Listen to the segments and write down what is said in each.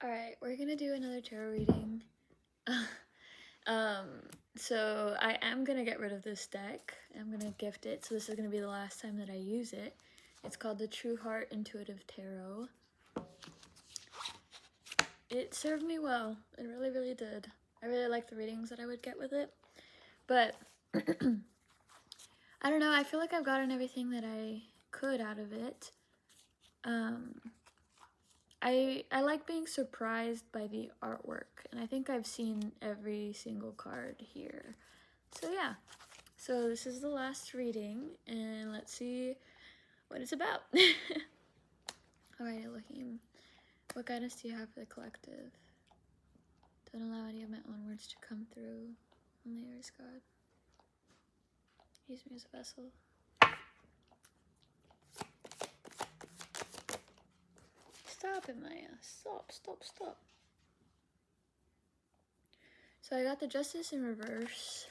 Alright, we're gonna do another tarot reading. um, so I am gonna get rid of this deck. I'm gonna gift it, so this is gonna be the last time that I use it. It's called the True Heart Intuitive Tarot. It served me well. It really, really did. I really like the readings that I would get with it. But, I don't know, I feel like I've gotten everything that I could out of it. I like being surprised by the artwork, and I think I've seen every single card here. So yeah, so this is the last reading, and let's see what it's about. Alright, Elohim, what guidance do you have for the collective? Don't allow any of my own words to come through. Only yours, God. Use me as a vessel. Stop it, Maya. Stop, stop, stop. So I got the Justice in reverse.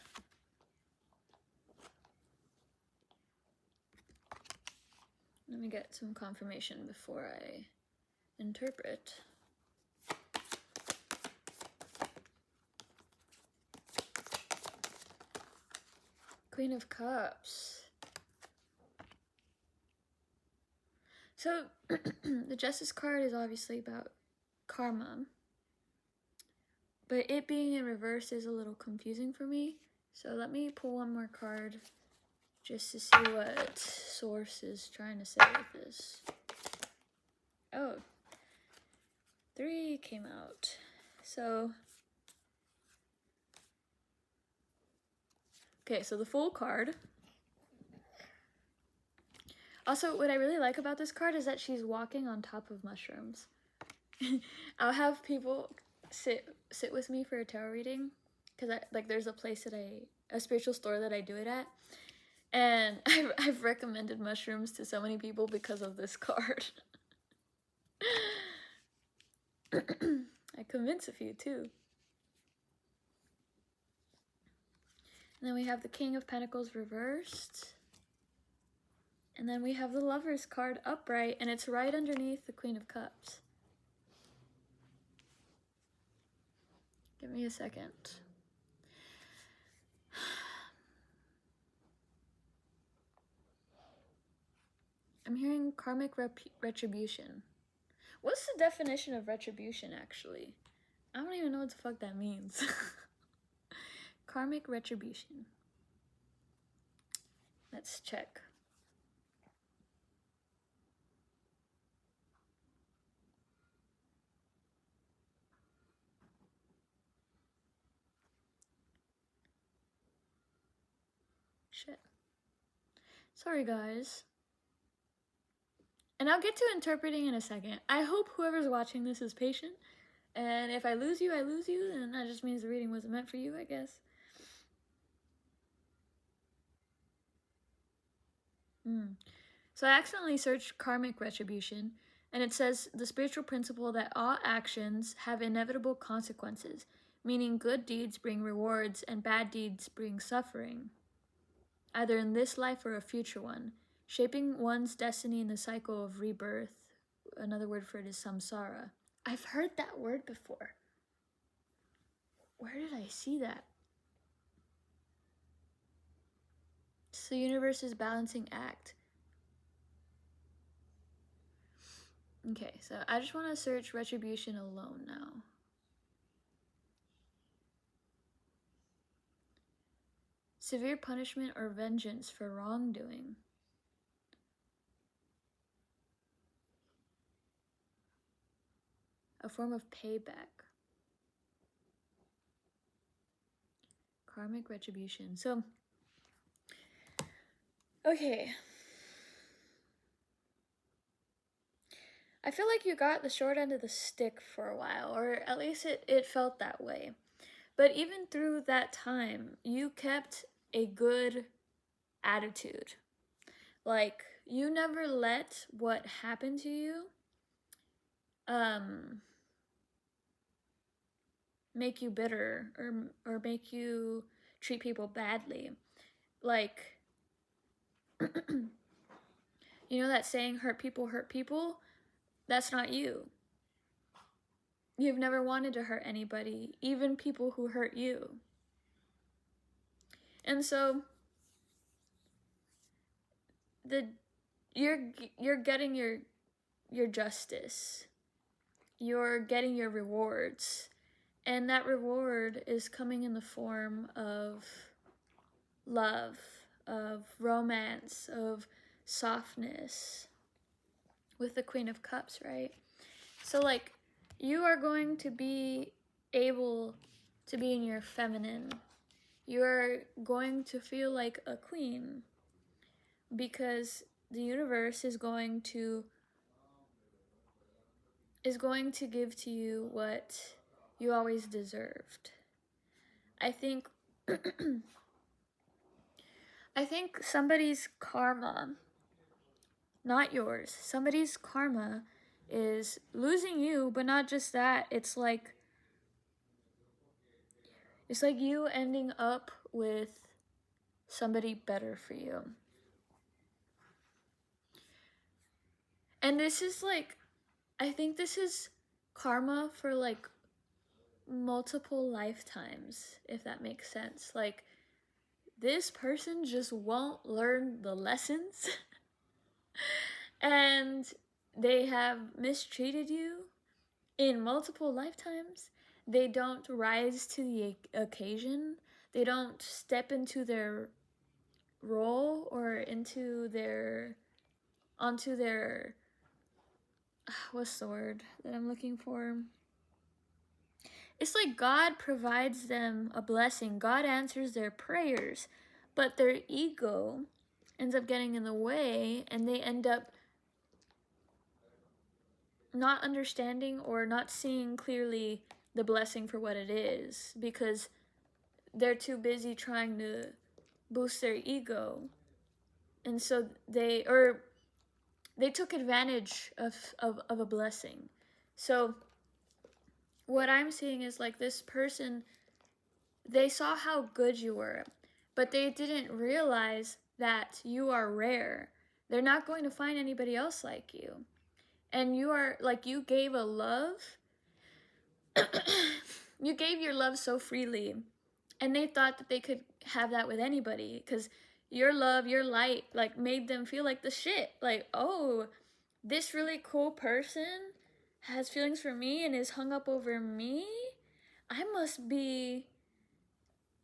Let me get some confirmation before I interpret. Queen of Cups. So, the Justice card is obviously about karma. But it being in reverse is a little confusing for me. So let me pull one more card just to see what Source is trying to say with this. Oh, 3 came out. So, okay, so the full card. Also, what I really like about this card is that she's walking on top of mushrooms. I'll have people sit with me for a tarot reading, because there's a place that a spiritual store that I do it at, and I've recommended mushrooms to so many people because of this card. I convince a few too. And then we have the King of Pentacles reversed. And then we have the Lovers card upright, and it's right underneath the Queen of Cups. Give me a second. I'm hearing karmic retribution. What's the definition of retribution, actually? I don't even know what the fuck that means. Karmic retribution. Let's check. Shit. Sorry, guys. And I'll get to interpreting in a second. I hope whoever's watching this is patient. And if I lose you, I lose you. And that just means the reading wasn't meant for you, I guess. So I accidentally searched karmic retribution. And it says the spiritual principle that all actions have inevitable consequences. Meaning good deeds bring rewards and bad deeds bring suffering. Either in this life or a future one. Shaping one's destiny in the cycle of rebirth. Another word for it is samsara. I've heard that word before. Where did I see that? It's the universe's balancing act. Okay, so I just want to search retribution alone now. Severe punishment or vengeance for wrongdoing. A form of payback. Karmic retribution. So, okay. I feel like you got the short end of the stick for a while, or at least it felt that way. But even through that time, you kept a good attitude. Like, you never let what happened to you make you bitter or make you treat people badly. Like, you know that saying, hurt people, hurt people? That's not you. you've never wanted to hurt anybody, even people who hurt you. And so you're getting your justice. You're getting your rewards. And that reward is coming in the form of love, of romance, of softness, with the Queen of Cups, right? So, like, you are going to be able to be in your feminine. You're going to feel like a queen because the universe is going to give to you what you always deserved. I think somebody's karma, not yours, somebody's karma is losing you, but not just that. It's like you ending up with somebody better for you. And this is like, I think this is karma for like multiple lifetimes, if that makes sense. Like, this person just won't learn the lessons and they have mistreated you in multiple lifetimes. They don't rise to the occasion. They don't step into their role or onto their what's the word that I'm looking for? It's like God provides them a blessing. God answers their prayers, but their ego ends up getting in the way, and they end up not understanding or not seeing clearly the blessing for what it is because they're too busy trying to boost their ego. And so they took advantage of a blessing. So what I'm seeing is like this person, they saw how good you were, but they didn't realize that you are rare. They're not going to find anybody else like you. And you are like, you gave a love. You gave your love so freely. And they thought that they could have that with anybody because your love, your light, like made them feel like the shit. Like, oh, this really cool person has feelings for me and is hung up over me. I must be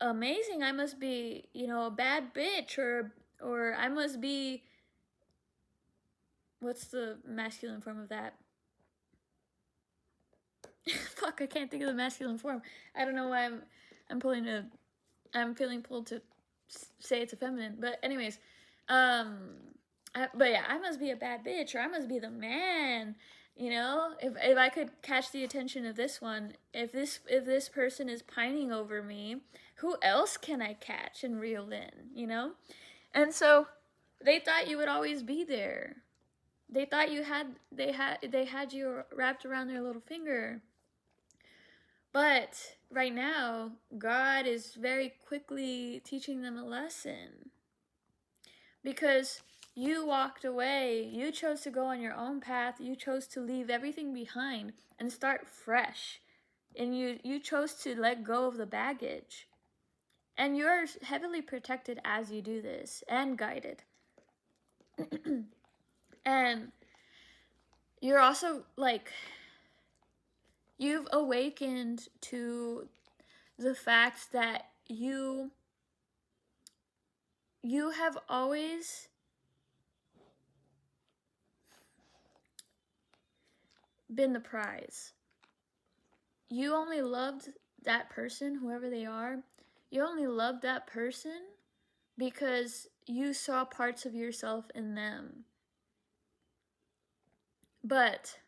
amazing. I must be, a bad bitch, or I must be, what's the masculine form of that? Fuck, I can't think of the masculine form. I don't know why I'm feeling pulled to say it's a feminine. But anyways, but yeah, I must be a bad bitch, or I must be the man. If I could catch the attention of this one, if this person is pining over me, who else can I catch and reel in? And so they thought you would always be there. They thought they had you wrapped around their little finger. But right now, God is very quickly teaching them a lesson. Because you walked away, you chose to go on your own path, you chose to leave everything behind and start fresh. And you chose to let go of the baggage. And you're heavily protected as you do this, and guided. And you're also like, you've awakened to the fact that you have always been the prize. You only loved that person, whoever they are. You only loved that person because you saw parts of yourself in them. But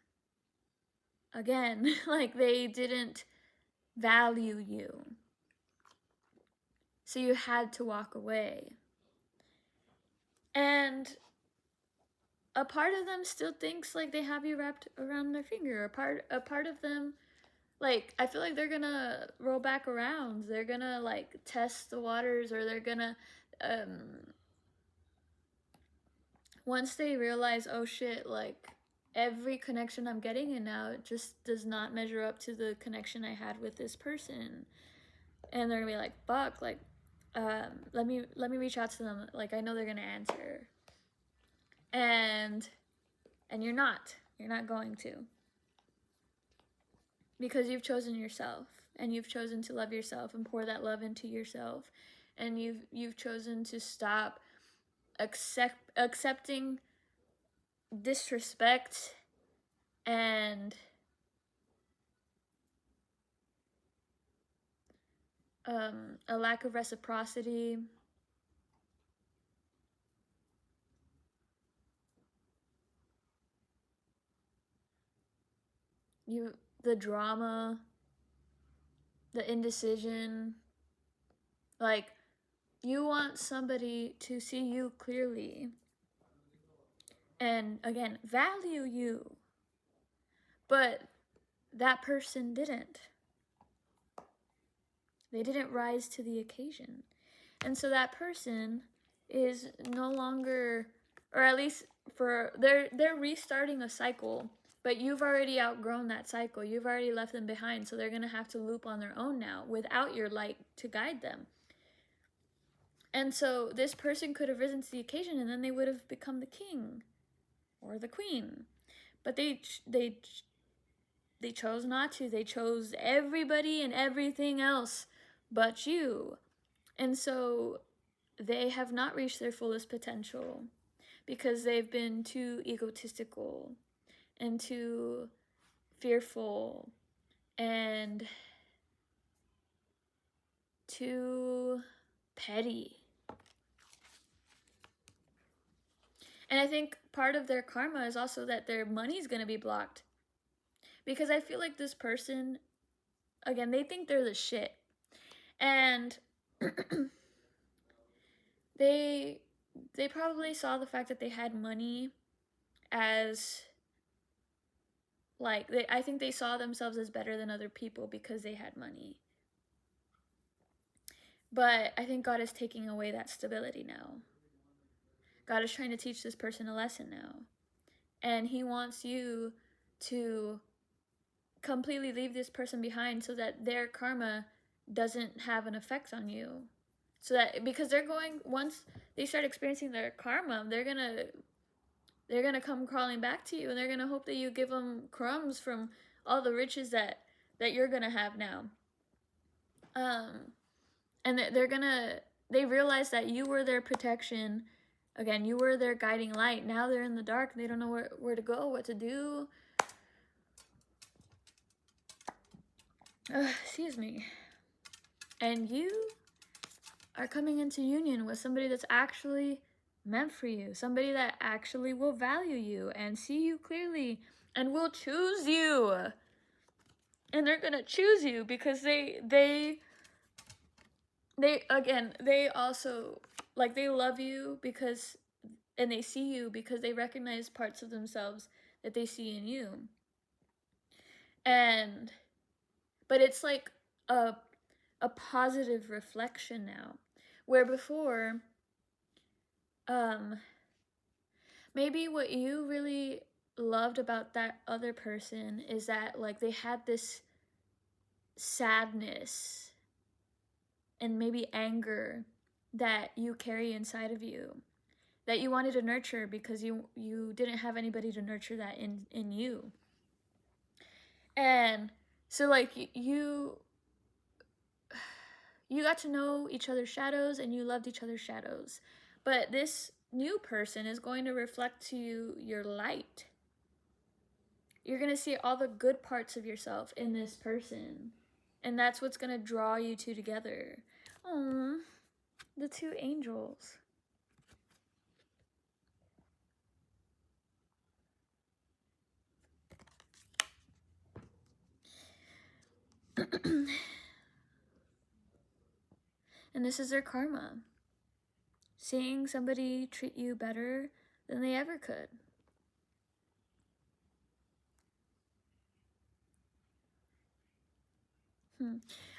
again, like, they didn't value you. So you had to walk away. And a part of them still thinks like they have you wrapped around their finger. A part of them, like, I feel like they're gonna roll back around. They're gonna like test the waters, or they're gonna once they realize, oh shit, like, every connection I'm getting in now, it just does not measure up to the connection I had with this person. And they're gonna be like, fuck, like, let me reach out to them. Like, I know they're gonna answer. And you're not going to, because you've chosen yourself, and you've chosen to love yourself and pour that love into yourself, and you've chosen to stop accepting disrespect and a lack of reciprocity. The drama, the indecision. Like, you want somebody to see you clearly and, again, value you. But that person didn't. They didn't rise to the occasion. And so that person is no longer, or at least they're restarting a cycle, but you've already outgrown that cycle. You've already left them behind, so they're going to have to loop on their own now without your light to guide them. And so this person could have risen to the occasion, and then they would have become the king or the queen. But they chose not to. They chose everybody and everything else but you. And so they have not reached their fullest potential because they've been too egotistical and too fearful and too petty. And I think part of their karma is also that their money's going to be blocked. Because I feel like this person, again, they think they're the shit. And they probably saw the fact that they had money as, like, I think they saw themselves as better than other people because they had money. But I think God is taking away that stability now. God is trying to teach this person a lesson now. And he wants you to completely leave this person behind so that their karma doesn't have an effect on you. So that, because once they start experiencing their karma, they're gonna come crawling back to you, and they're gonna hope that you give them crumbs from all the riches that you're gonna have now. And they realize that you were their protection. Again, you were their guiding light. Now they're in the dark. They don't know where to go, what to do. Excuse me. And you are coming into union with somebody that's actually meant for you. Somebody that actually will value you and see you clearly and will choose you. And they're gonna choose you because they also, like, they love you because, and they see you because they recognize parts of themselves that they see in you. But it's like a positive reflection now, where before, maybe what you really loved about that other person is that, like, they had this sadness and maybe anger that you carry inside of you, that you wanted to nurture because you didn't have anybody to nurture that in you. And so, like, you got to know each other's shadows and you loved each other's shadows. But this new person is going to reflect to you your light. You're going to see all the good parts of yourself in this person. And that's what's going to draw you two together. Aww, the two angels. And this is their karma. Seeing somebody treat you better than they ever could.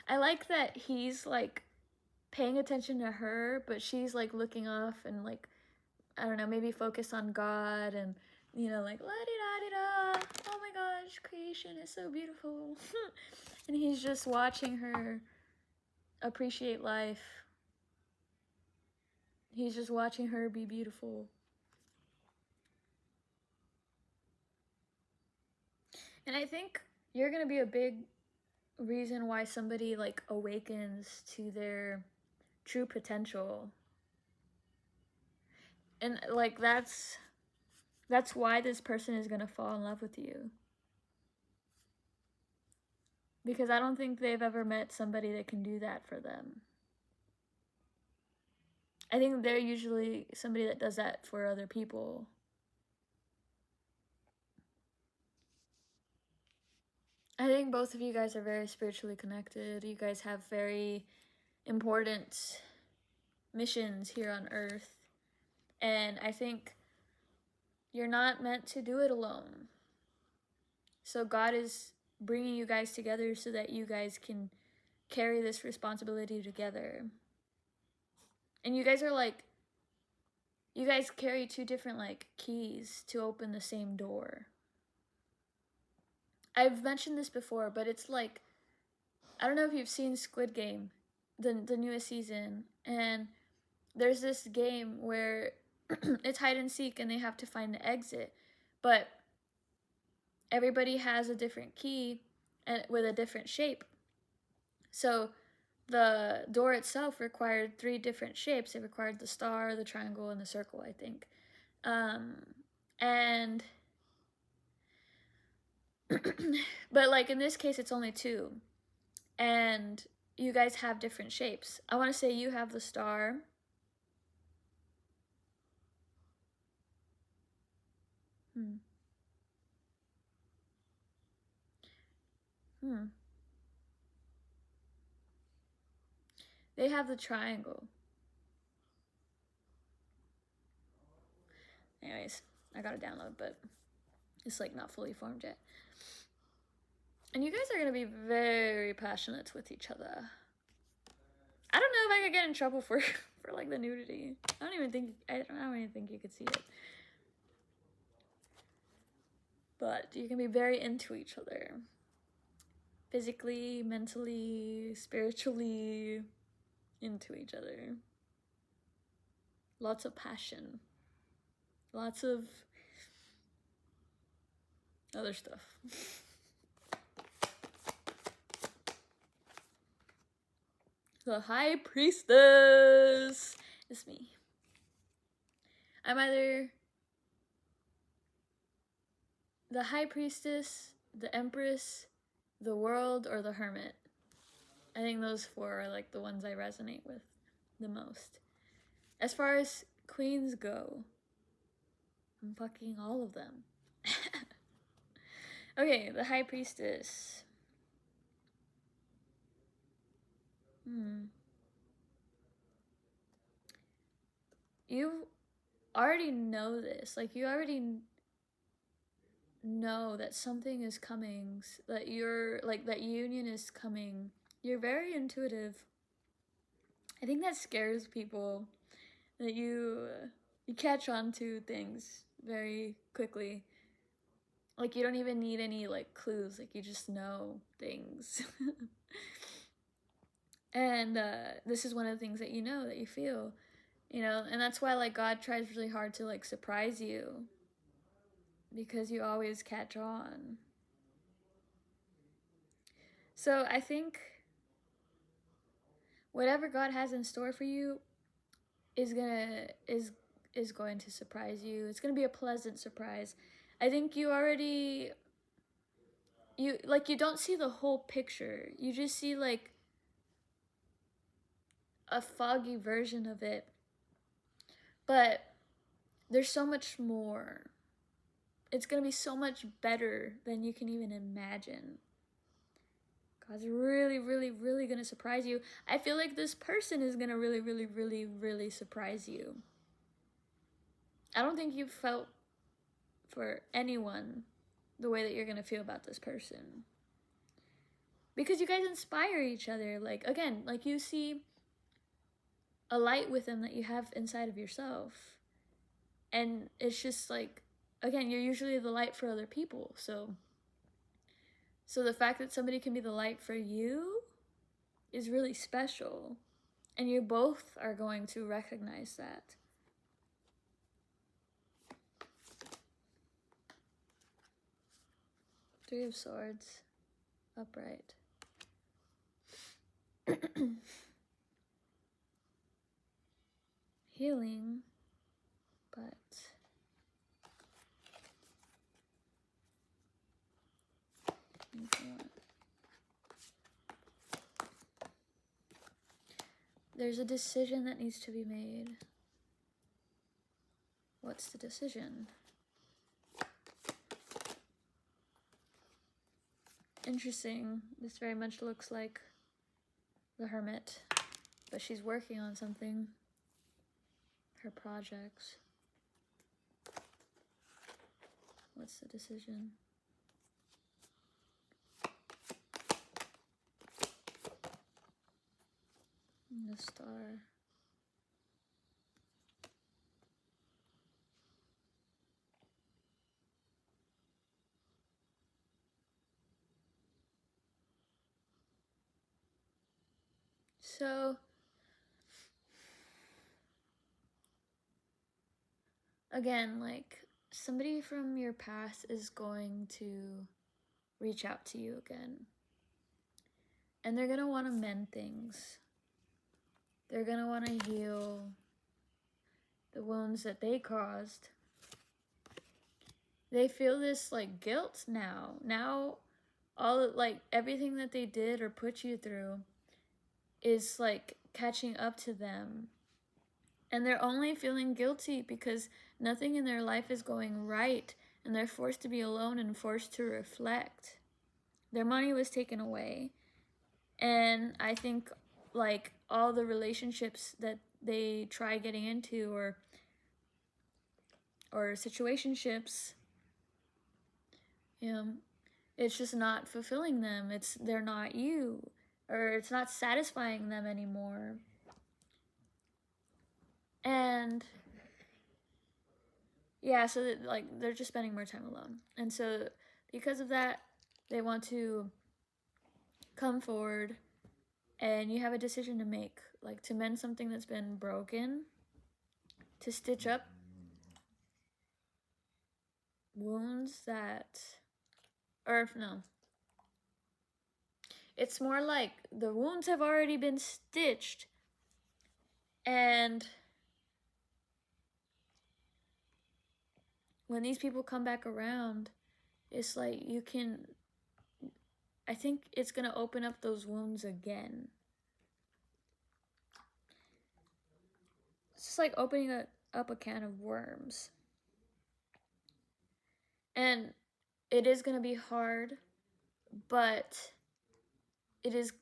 I like that he's, like, paying attention to her, but she's, like, looking off and, like, I don't know, maybe focus on God and, you know, like, la-di-da, da-di-da. Oh my gosh, creation is so beautiful. And he's just watching her appreciate life. He's just watching her be beautiful. And I think you're gonna be a big reason why somebody like awakens to their true potential. And like that's why this person is gonna fall in love with you. Because I don't think they've ever met somebody that can do that for them. I think they're usually somebody that does that for other people. I think both of you guys are very spiritually connected. You guys have very important missions here on Earth. And I think you're not meant to do it alone. So God is bringing you guys together so that you guys can carry this responsibility together. And you guys are like, you guys carry two different like keys to open the same door. I've mentioned this before, but it's like, I don't know if you've seen Squid Game, the newest season, and there's this game where it's hide and seek and they have to find the exit, but everybody has a different key with a different shape. So the door itself required 3 different shapes. It required the star, the triangle, and the circle, I think. And but like in this case it's only 2, and you guys have different shapes. I want to say you have the star. They have the triangle. Anyways, I gotta download, but it's like not fully formed yet. And you guys are gonna be very passionate with each other. I don't know if I could get in trouble for like the nudity. I don't even think you could see it. But you can be very into each other. Physically, mentally, spiritually into each other. Lots of passion. Lots of other stuff. The High Priestess is me. I'm either the High Priestess, the Empress, the World, or the Hermit. I think those 4 are like the ones I resonate with the most. As far as queens go, I'm fucking all of them. Okay, the High Priestess. You already know this. Like, you already know that something is coming, that you're, like, that union is coming. You're very intuitive. I think that scares people, that you catch on to things very quickly. Like, you don't even need any, like, clues. Like, you just know things. And this is one of the things that you know, that you feel, you know? And that's why, like, God tries really hard to, like, surprise you. Because you always catch on. So I think whatever God has in store for you is going to surprise you. It's going to be a pleasant surprise. I think you don't see the whole picture. You just see like a foggy version of it. But there's so much more. It's going to be so much better than you can even imagine. God's really, really, really going to surprise you. I feel like this person is going to really, really, really, really surprise you. I don't think you've felt for anyone the way that you're going to feel about this person. Because you guys inspire each other. Like, again, like you see a light within that you have inside of yourself. And it's just like, again, you're usually the light for other people. So the fact that somebody can be the light for you is really special. And you both are going to recognize that. Three of Swords, upright. Healing, but there's a decision that needs to be made. What's the decision? Interesting. This very much looks like the Hermit, but she's working on something. Her projects. What's the decision? The Star. So, again, like, somebody from your past is going to reach out to you again. And they're going to want to mend things. They're going to want to heal the wounds that they caused. They feel this, like, guilt now. Now, all, like, everything that they did or put you through is, like, catching up to them. And they're only feeling guilty because nothing in their life is going right. And they're forced to be alone and forced to reflect. Their money was taken away. And I think, like, all the relationships that they try getting into or situationships, you know, it's just not fulfilling them. They're not you, or it's not satisfying them anymore. And yeah, so that, like, they're just spending more time alone. And so because of that, they want to come forward, and you have a decision to make, like, to mend something that's been broken, to stitch up wounds that, or no, it's more like the wounds have already been stitched, and when these people come back around, it's like you can, I think it's going to open up those wounds again. It's just like opening up a can of worms. And it is going to be hard, but it is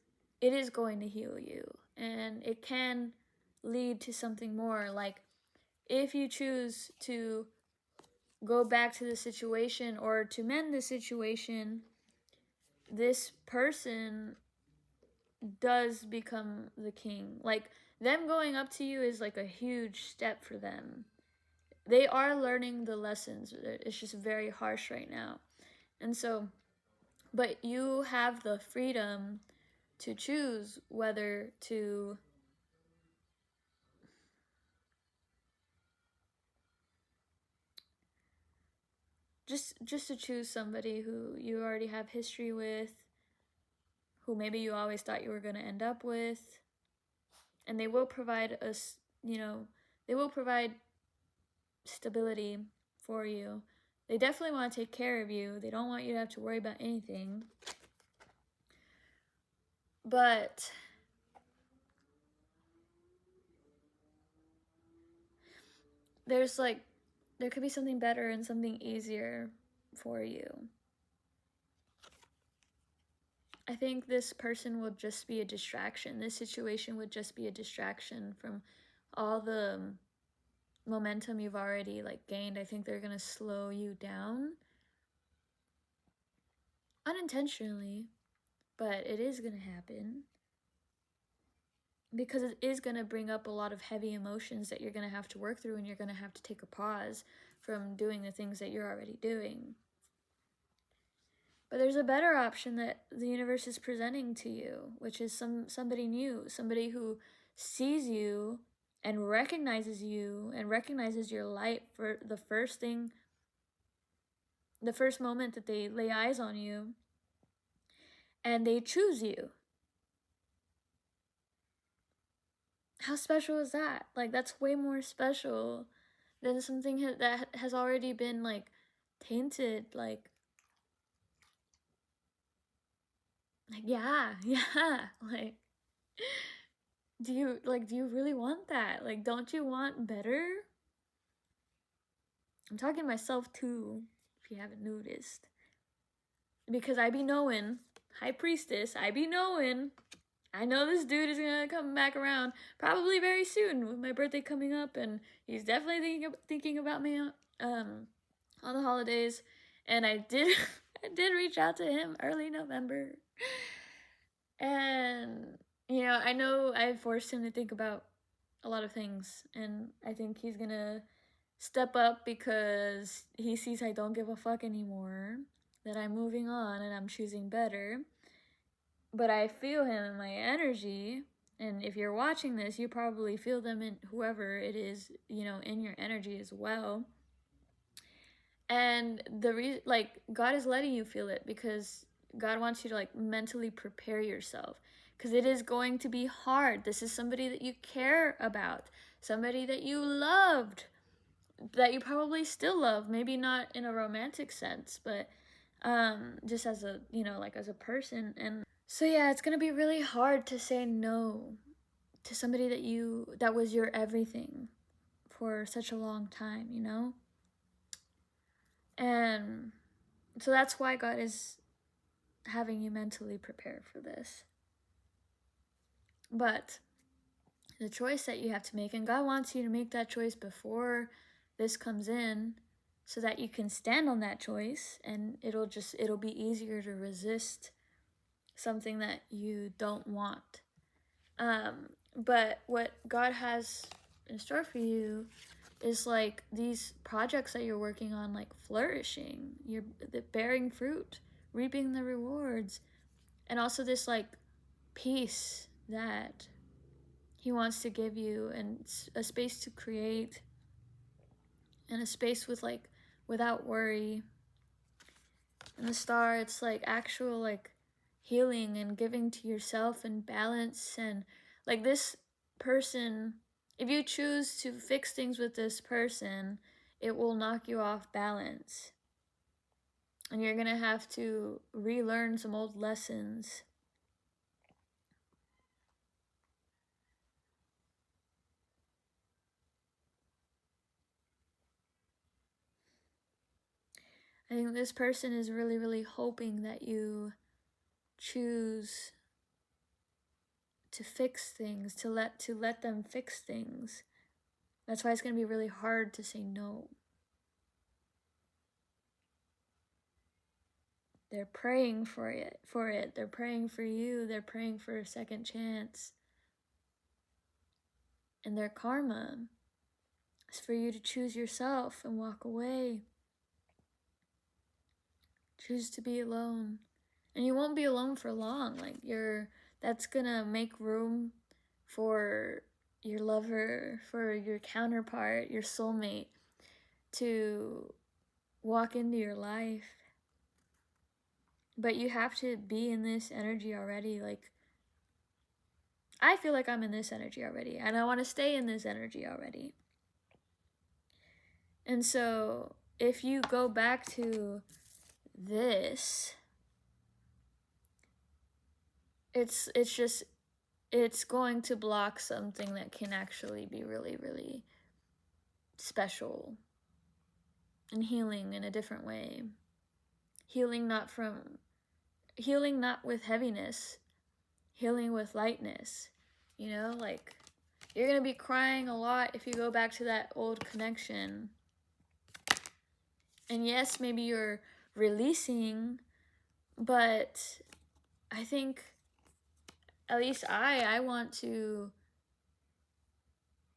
going to heal you. And it can lead to something more. Like, if you choose to go back to the situation or to mend the situation, this person does become the king. Like, them going up to you is like a huge step for them. They are learning the lessons. It's just very harsh right now. And so, but you have the freedom to choose whether to just to choose somebody who you already have history with, who maybe you always thought you were going to end up with. And they will provide us, they will provide stability for you. They definitely want to take care of you. They don't want you to have to worry about anything. But there could be something better and something easier for you. I think this person will just be a distraction. This situation would just be a distraction from all the momentum you've already, like, gained. I think they're going to slow you down. Unintentionally, but it is going to happen. Because it is going to bring up a lot of heavy emotions that you're going to have to work through, and you're going to have to take a pause from doing the things that you're already doing. But there's a better option that the universe is presenting to you, which is somebody new, somebody who sees you and recognizes you and recognizes your light for the first moment that they lay eyes on you, and they choose you. How special is that? Like, that's way more special than something that has already been, like, tainted. Like, yeah, like, do you really want that? Like, don't you want better? I'm talking to myself too, if you haven't noticed. Because I be knowing, High Priestess, I be knowing. I know this dude is gonna come back around probably very soon with my birthday coming up, and he's definitely thinking about me on the holidays. And I did I did reach out to him early November. And I know I forced him to think about a lot of things, and I think he's gonna step up because he sees I don't give a fuck anymore, that I'm moving on and I'm choosing better. But I feel him in my energy, and if you're watching this, you probably feel them in whoever it is, in your energy as well. And the reason, like, God is letting you feel it because God wants you to, like, mentally prepare yourself, because it is going to be hard. This is somebody that you care about, somebody that you loved, that you probably still love, maybe not in a romantic sense, but just as a, like, as a person. And so yeah, it's gonna be really hard to say no to somebody that was your everything for such a long time, and so that's why God is having you mentally prepare for this. But the choice that you have to make, and God wants you to make that choice before this comes in, so that you can stand on that choice, and it'll be easier to resist something that you don't want. But what God has in store for you is, like, these projects that you're working on, like, flourishing, you're bearing fruit, reaping the rewards, and also this, like, peace that he wants to give you, and a space to create, and a space with, like, without worry. And the star, it's like actual, like, healing and giving to yourself and balance. And, like, this person, if you choose to fix things with this person, it will knock you off balance, and you're gonna have to relearn some old lessons. I think this person is really, really hoping that you choose to fix things, to let them fix things. That's why it's going to be really hard to say no. They're praying for it. They're praying for you. They're praying for a second chance. And their karma is for you to choose yourself and walk away. Choose to be alone. And you won't be alone for long. Like, that's gonna make room for your lover, for your counterpart, your soulmate, to walk into your life. But you have to be in this energy already. Like, I feel like I'm in this energy already, and I want to stay in this energy already. And so if you go back to this, it's going to block something that can actually be really, really special and healing in a different way. Healing not with heaviness, healing with lightness. Like, you're gonna be crying a lot if you go back to that old connection. And yes, maybe you're releasing, but I think, at least I want to,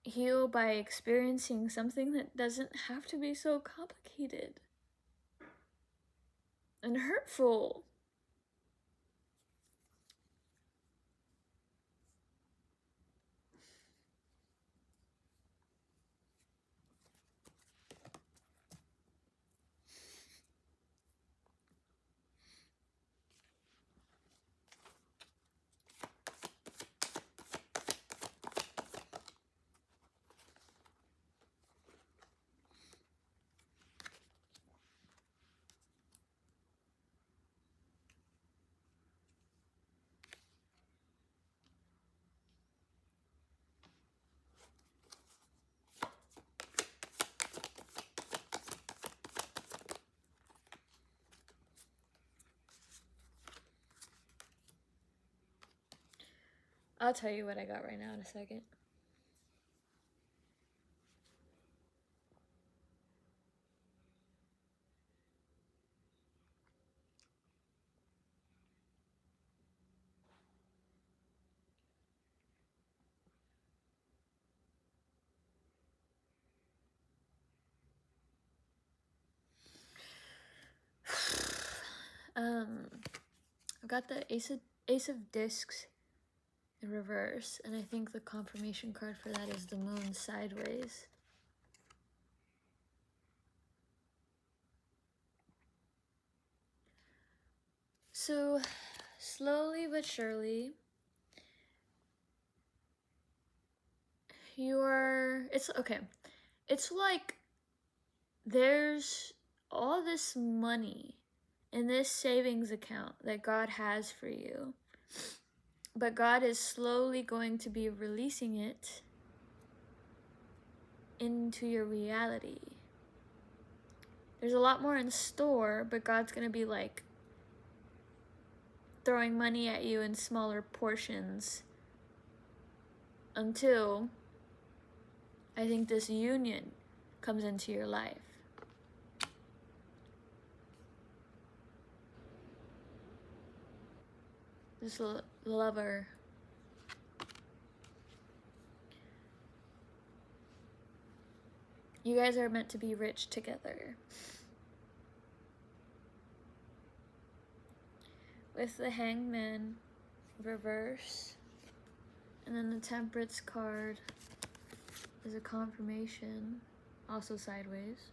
heal by experiencing something that doesn't have to be so complicated and hurtful. I'll tell you what I got right now in a second. I've got the Ace of Discs in reverse, and I think the confirmation card for that is the Moon sideways. So, slowly but surely, it's okay. It's like there's all this money in this savings account that God has for you, but God is slowly going to be releasing it into your reality. There's a lot more in store, but God's going to be like throwing money at you in smaller portions until I think this union comes into your life. This lover. You guys are meant to be rich together. With the Hangman reverse, and then the Temperance card is a confirmation, also sideways.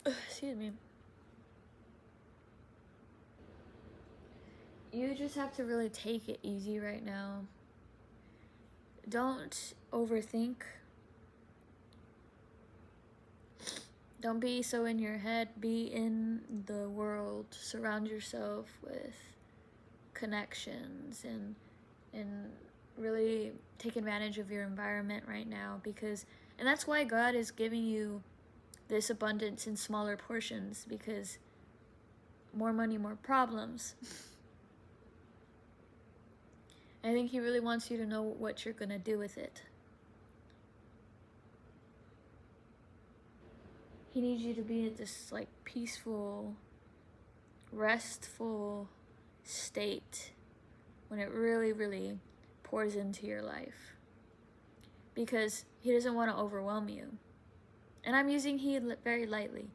Excuse me. You just have to really take it easy right now. Don't overthink. Don't be so in your head. Be in the world. Surround yourself with connections and really take advantage of your environment right now, and that's why God is giving you this abundance in smaller portions, because more money, more problems. I think He really wants you to know what you're gonna do with it. He needs you to be at this like peaceful, restful state when it really, really pours into your life, because He doesn't want to overwhelm you. And I'm using He very lightly.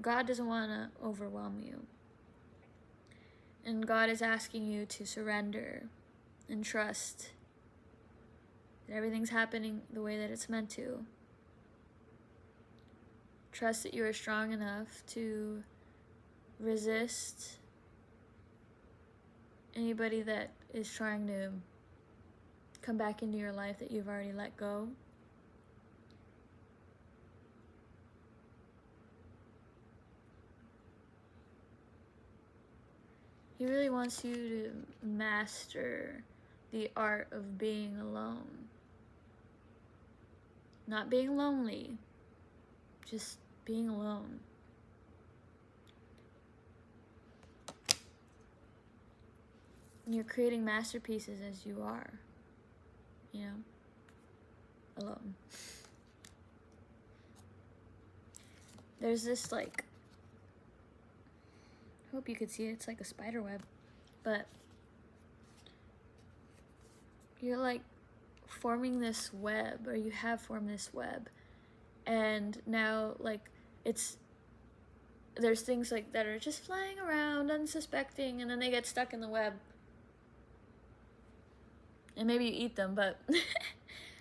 God doesn't want to overwhelm you. And God is asking you to surrender and trust that everything's happening the way that it's meant to. Trust that you are strong enough to resist anybody that is trying to come back into your life that you've already let go. He really wants you to master the art of being alone. Not being lonely, just being alone. You're creating masterpieces as you are, alone. There's this hope you could see it. It's like a spider web. But you're like forming this web, or you have formed this web. And now, like, there's things like that are just flying around unsuspecting, and then they get stuck in the web. And maybe you eat them, but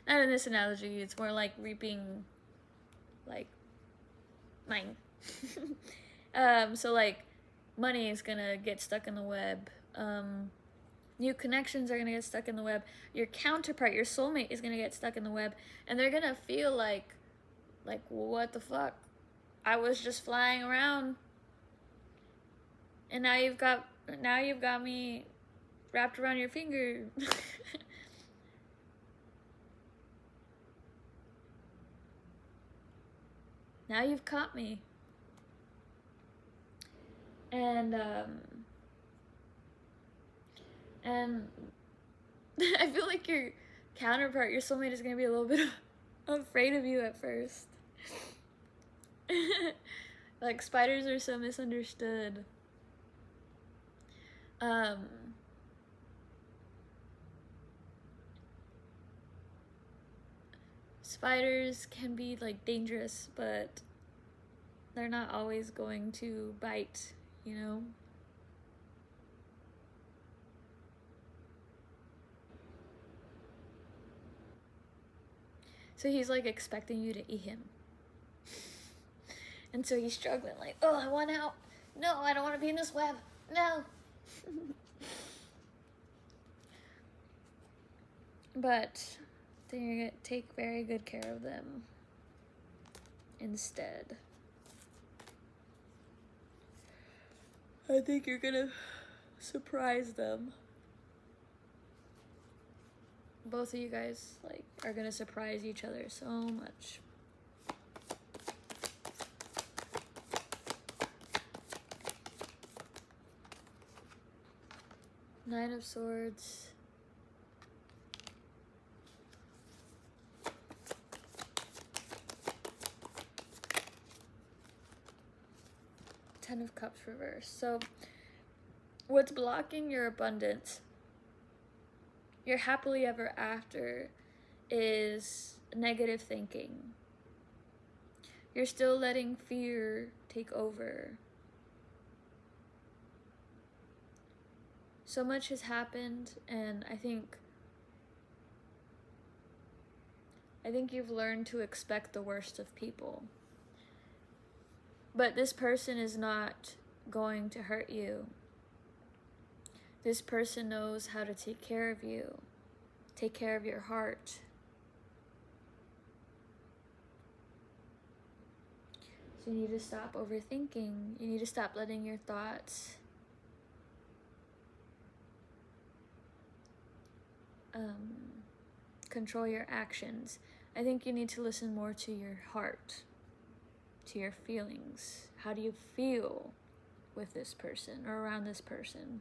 not in this analogy. It's more like reaping, like, mine. So, like, money is gonna get stuck in the web. New connections are gonna get stuck in the web. Your counterpart, your soulmate, is gonna get stuck in the web. And they're gonna feel like, what the fuck? I was just flying around. And now you've got me wrapped around your finger. Now you've caught me. And I feel like your counterpart, your soulmate, is gonna be a little bit afraid of you at first. Like, spiders are so misunderstood. Spiders can be, like, dangerous, but they're not always going to bite, you know? So he's, like, expecting you to eat him. And so he's struggling, like, oh, I want out. No, I don't want to be in this web. No. But then you're going to take very good care of them instead. I think you're going to surprise them. Both of you guys, like, are going to surprise each other so much. Nine of Swords. Ten of Cups reversed. So what's blocking your abundance, your happily ever after, is negative thinking. You're still letting fear take over. So much has happened, and I think you've learned to expect the worst of people. But this person is not going to hurt you. This person knows how to take care of you, take care of your heart. So you need to stop overthinking. You need to stop letting your thoughts control your actions. I think you need to listen more to your heart, to your feelings. How do you feel with this person or around this person?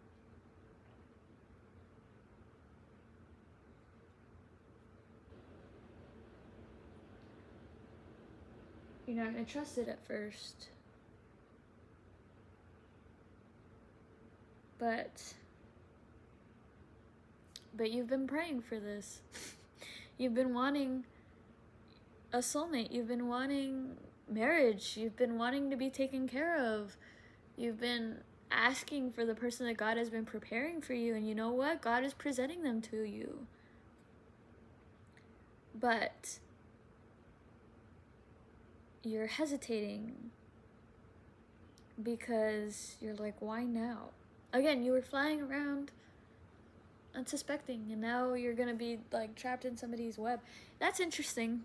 You're not going to trust it at first. But you've been praying for this. You've been wanting a soulmate. You've been wanting marriage. You've been wanting to be taken care of. You've been asking for the person that God has been preparing for you. And you know what? God is presenting them to you. But you're hesitating because you're like, why now? Again, you were flying around unsuspecting, and now you're gonna be like trapped in somebody's web. That's interesting.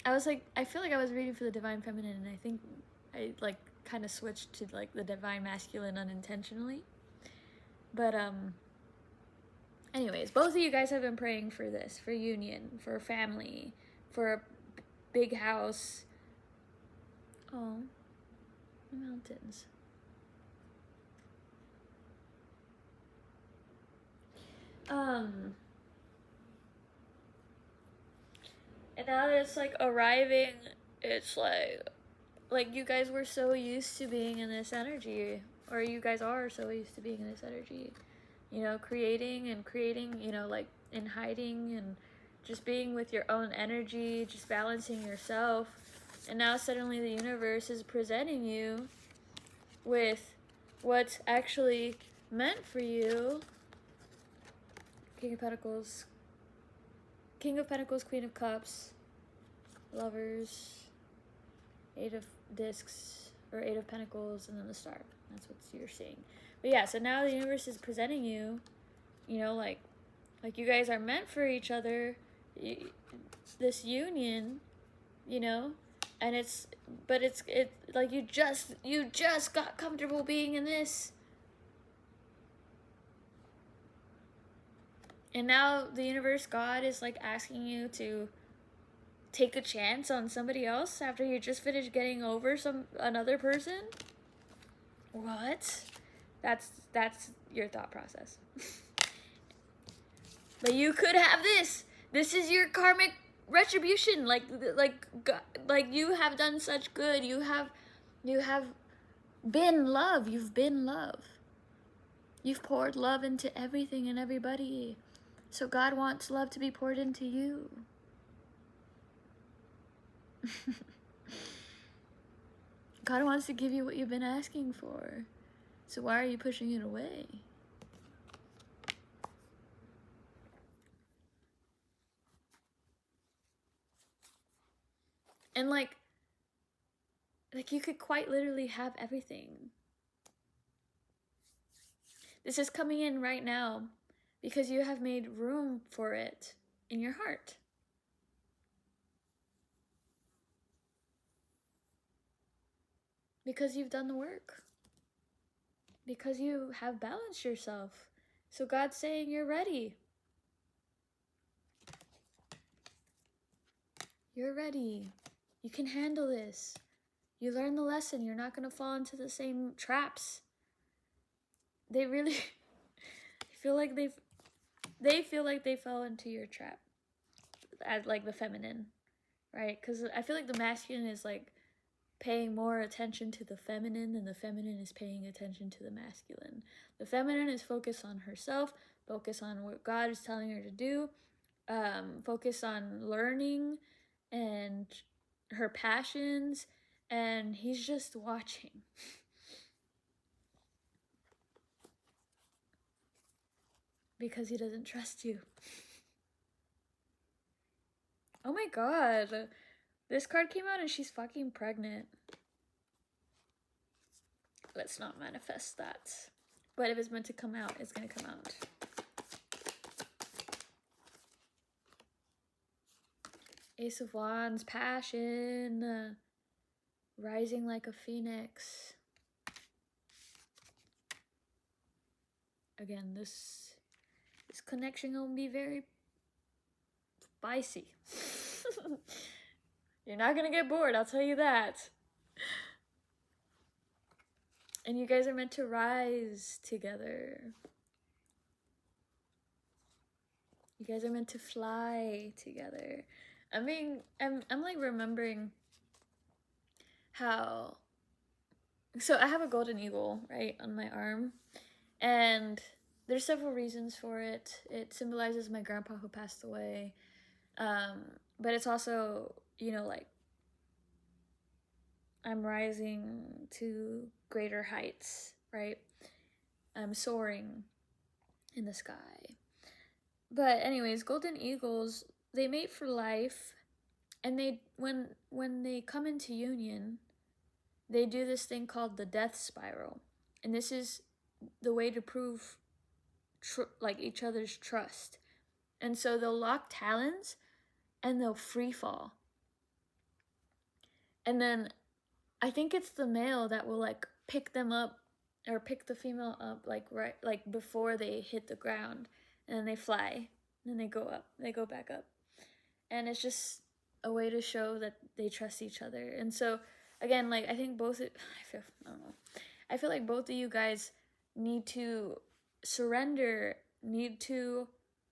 I feel like I was reading for the Divine Feminine, and I think I like kind of switched to like the Divine Masculine unintentionally. But anyways, both of you guys have been praying for this, for union, for family, for a big house. Oh, mountains. And now that it's like arriving, it's like, like you guys were so used to being in this energy, or you guys are so used to being in this energy, you know, creating, you know, like in hiding and just being with your own energy, just balancing yourself. And now suddenly the universe is presenting you with what's actually meant for you. King of Pentacles, King of Pentacles, Queen of Cups, Lovers, Eight of Discs, or Eight of Pentacles, and then the Star. That's what you're seeing. But yeah, so now the universe is presenting you, you know, like you guys are meant for each other, this union, you know, and it's like you just got comfortable being in this. And now the universe, God, is like asking you to take a chance on somebody else after you just finished getting over another person. What? That's your thought process. But you could have this. This is your karmic retribution. Like you have done such good. You have been love. You've been love. You've poured love into everything and everybody. So God wants love to be poured into you. God wants to give you what you've been asking for. So why are you pushing it away? And like you could quite literally have everything. This is coming in right now because you have made room for it in your heart. Because you've done the work. Because you have balanced yourself. So God's saying you're ready. You're ready. You can handle this. You learn the lesson. You're not going to fall into the same traps. They really feel like they feel like they fell into your trap. As like the feminine, right? Because I feel like the masculine is like paying more attention to the feminine than the feminine is paying attention to the masculine. The feminine is focused on herself, focused on what God is telling her to do, focus on learning and her passions, and he's just watching. Because he doesn't trust you. Oh my god. This card came out and she's fucking pregnant. Let's not manifest that. But if it's meant to come out, it's gonna come out. Ace of Wands, passion. Rising like a phoenix. Again, this connection gonna be very spicy. You're not gonna get bored, I'll tell you that. And you guys are meant to rise together. You guys are meant to fly together. I'm like remembering how, so I have a golden eagle, right, on my arm, and there's several reasons for it. It symbolizes my grandpa who passed away, but it's also, you know, like I'm rising to greater heights, right? I'm soaring in the sky. But anyways, golden eagles, they mate for life, and they when they come into union, they do this thing called the death spiral. And this is the way to prove like each other's trust. And so they'll lock talons and they'll free fall. And then I think it's the male that will like pick them up or pick the female up like right like before they hit the ground, and then they fly, and then they go up, they go back up. And it's just a way to show that they trust each other. And so again, like I think I feel like both of you guys need to surrender, need to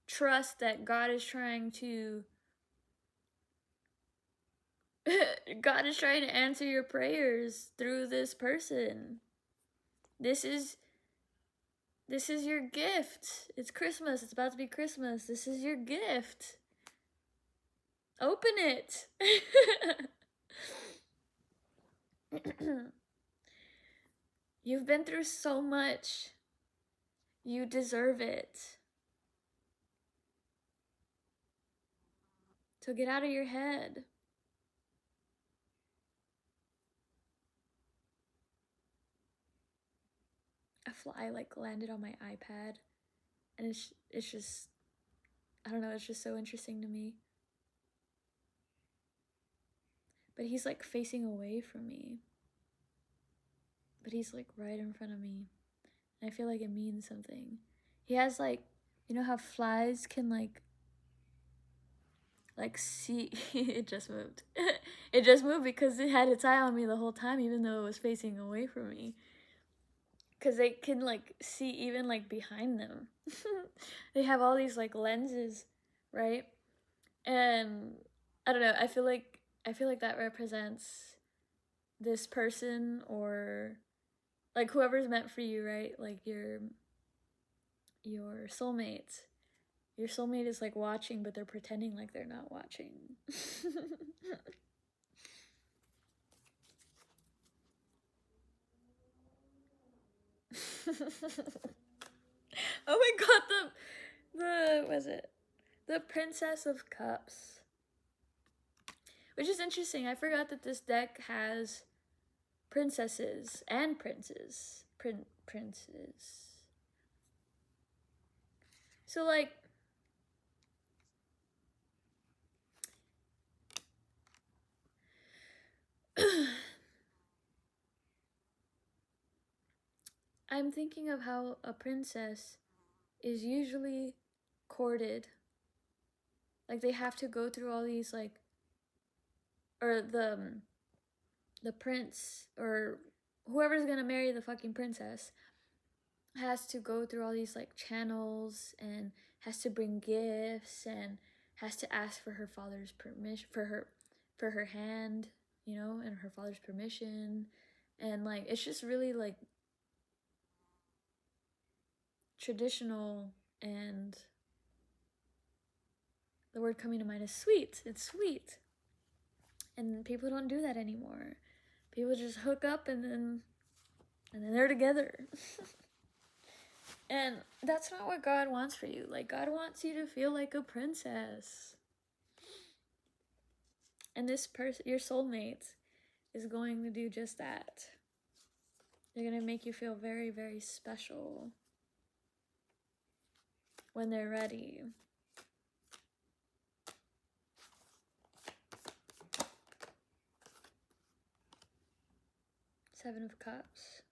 trust that God is trying to God is trying to answer your prayers through this person. This is your gift. It's Christmas. It's about to be Christmas. This is your gift. Open it. You've been through so much. You deserve it. So get out of your head. A fly like landed on my iPad, and it's just, I don't know, it's just so interesting to me. But he's like facing away from me. But he's like right in front of me. And I feel like it means something. He has like, you know how flies can like see. It just moved. It just moved because it had its eye on me the whole time, even though it was facing away from me. Because they can like see even like behind them. They have all these like lenses, right? And I don't know, I feel like that represents this person, or like whoever's meant for you, right? Like your soulmate. Your soulmate is like watching, but they're pretending like they're not watching. Oh my god, the Princess of Cups. Which is interesting. I forgot that this deck has princesses and princes. Princes. So like, I'm thinking of how a princess is usually courted. Like they have to go through all these like, or the prince or whoever's gonna marry the fucking princess has to go through all these like channels and has to bring gifts and has to ask for her father's permission, for her hand, you know, and her father's permission. And like it's just really like traditional, and the word coming to mind is sweet. It's sweet. And people don't do that anymore. People just hook up and then they're together. And that's not what God wants for you. Like God wants you to feel like a princess. And this person, your soulmate, is going to do just that. They're going to make you feel very, very special when they're ready. Seven of Cups.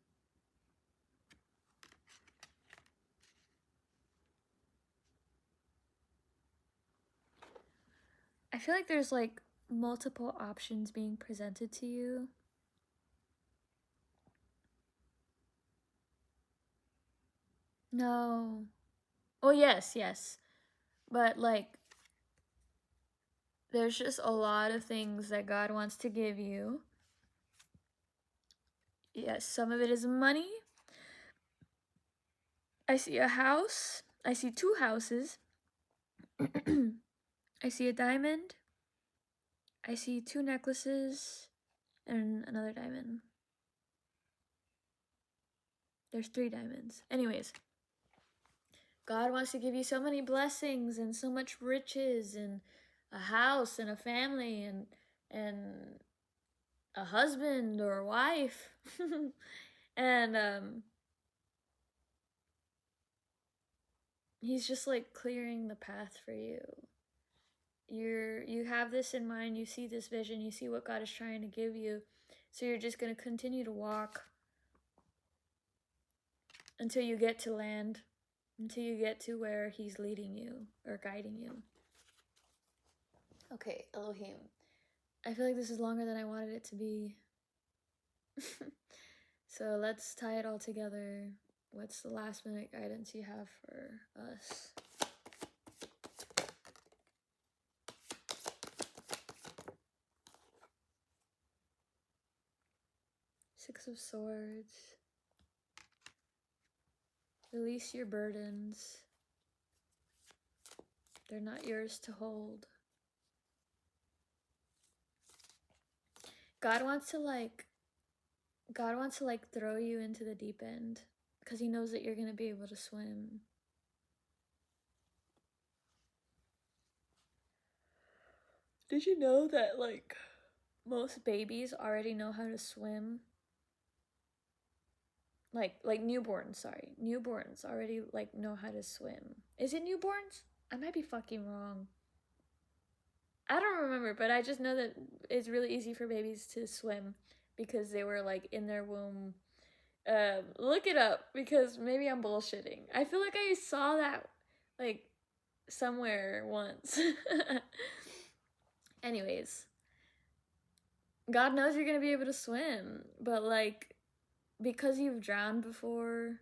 I feel like there's like multiple options being presented to you. No. Oh, yes. But like, there's just a lot of things that God wants to give you. Yes, some of it is money. I see a house. I see two houses. I see a diamond. I see two necklaces and another diamond. There's 3 diamonds. Anyways, God wants to give you so many blessings and so much riches and a house and a family and a husband or a wife. And he's just like clearing the path for you. You have this in mind, you see this vision, you see what God is trying to give you. So you're just going to continue to walk until you get to land, until you get to where he's leading you or guiding you. Okay, Elohim. I feel like this is longer than I wanted it to be. So let's tie it all together. What's the last minute guidance you have for us? Six of Swords. Release your burdens. They're not yours to hold. God wants to throw you into the deep end because he knows that you're going to be able to swim. Did you know that like most babies already know how to swim? Like newborns, sorry. Newborns already like know how to swim. Is it newborns? I might be fucking wrong. I don't remember, but I just know that it's really easy for babies to swim because they were like in their womb. Look it up because maybe I'm bullshitting. I feel like I saw that like somewhere once. Anyways, God knows you're gonna be able to swim, but like because you've drowned before,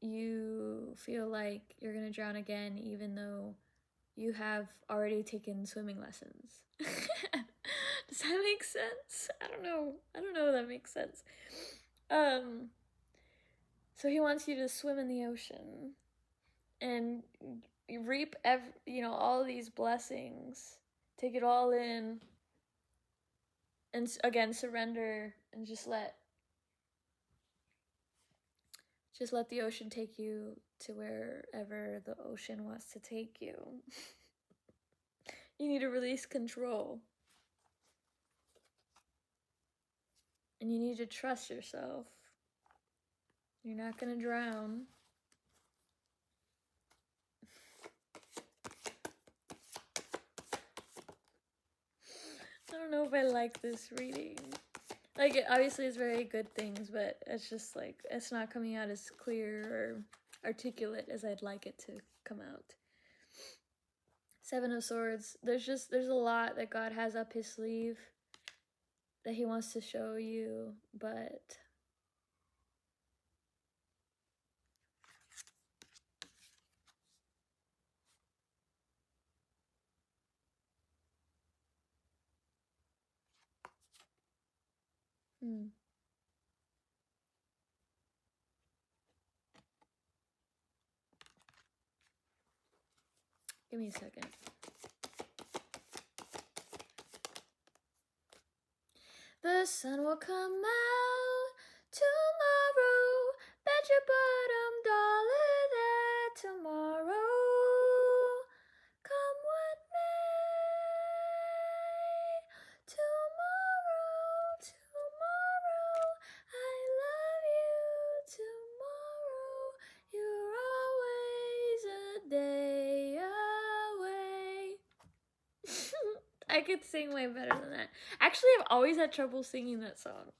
you feel like you're gonna drown again even though you have already taken swimming lessons. Does that make sense? I don't know if that makes sense. So he wants you to swim in the ocean and you reap all these blessings. Take it all in. And again, surrender and just let the ocean take you to wherever the ocean wants to take you. You need to release control. And you need to trust yourself. You're not gonna drown. I don't know if I like this reading. Like, it obviously is very good things, but it's just like, it's not coming out as clear or articulate as I'd like it to come out. Seven of Swords. There's a lot that God has up his sleeve that he wants to show you, but give me a second. The sun will come out tomorrow. Bet your bottom dollar that tomorrow, come what may, tomorrow, I love you tomorrow. You're always a day away. I could sing way better than that. Actually, I've always had trouble singing that song.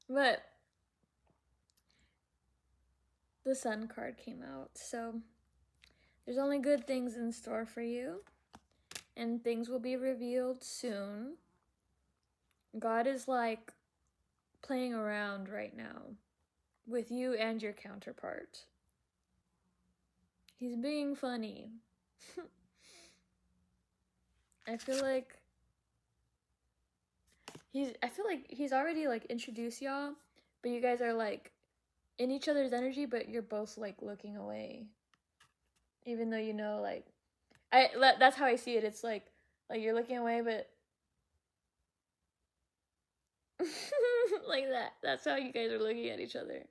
But the Sun card came out, so there's only good things in store for you, and things will be revealed soon. God is like playing around right now with you and your counterpart. He's being funny. I feel like he's already like introduced y'all, but you guys are like in each other's energy, but you're both like looking away. Even though you know, like, that's how I see it. It's like you're looking away, but like that. That's how you guys are looking at each other.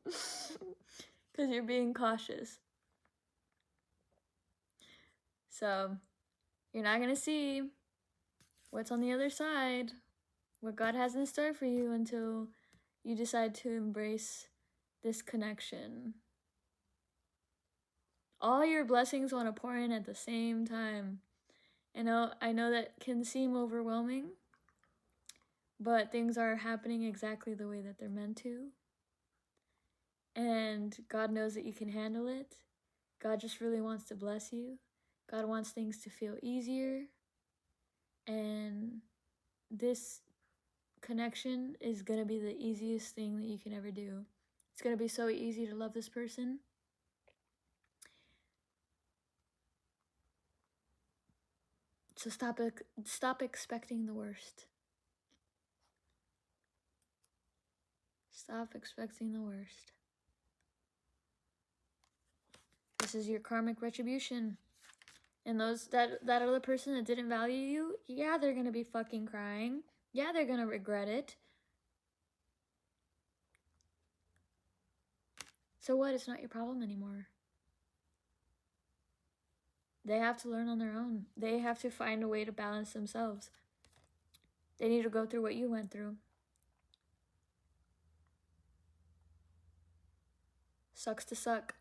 Because you're being cautious. So, you're not going to see what's on the other side, what God has in store for you until you decide to embrace this connection. All your blessings want to pour in at the same time. I know that can seem overwhelming, but things are happening exactly the way that they're meant to. And God knows that you can handle it. God just really wants to bless you. God wants things to feel easier. And this connection is going to be the easiest thing that you can ever do. It's going to be so easy to love this person. So stop expecting the worst. Stop expecting the worst. This is your karmic retribution. And that other person that didn't value you, yeah, they're gonna be fucking crying. Yeah, they're gonna regret it. So what? It's not your problem anymore. They have to learn on their own. They have to find a way to balance themselves. They need to go through what you went through. Sucks to suck.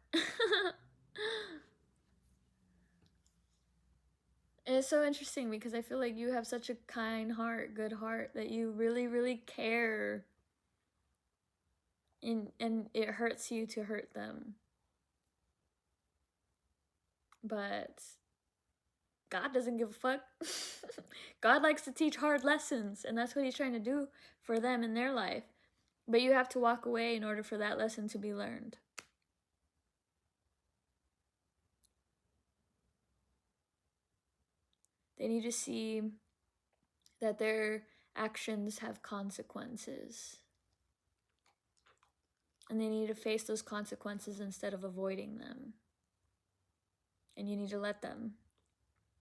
It's so interesting because I feel like you have such a kind heart, good heart, that you really, really care. And it hurts you to hurt them. But God doesn't give a fuck. God likes to teach hard lessons, and that's what he's trying to do for them in their life. But you have to walk away in order for that lesson to be learned. They need to see that their actions have consequences. And they need to face those consequences instead of avoiding them. And you need to let them.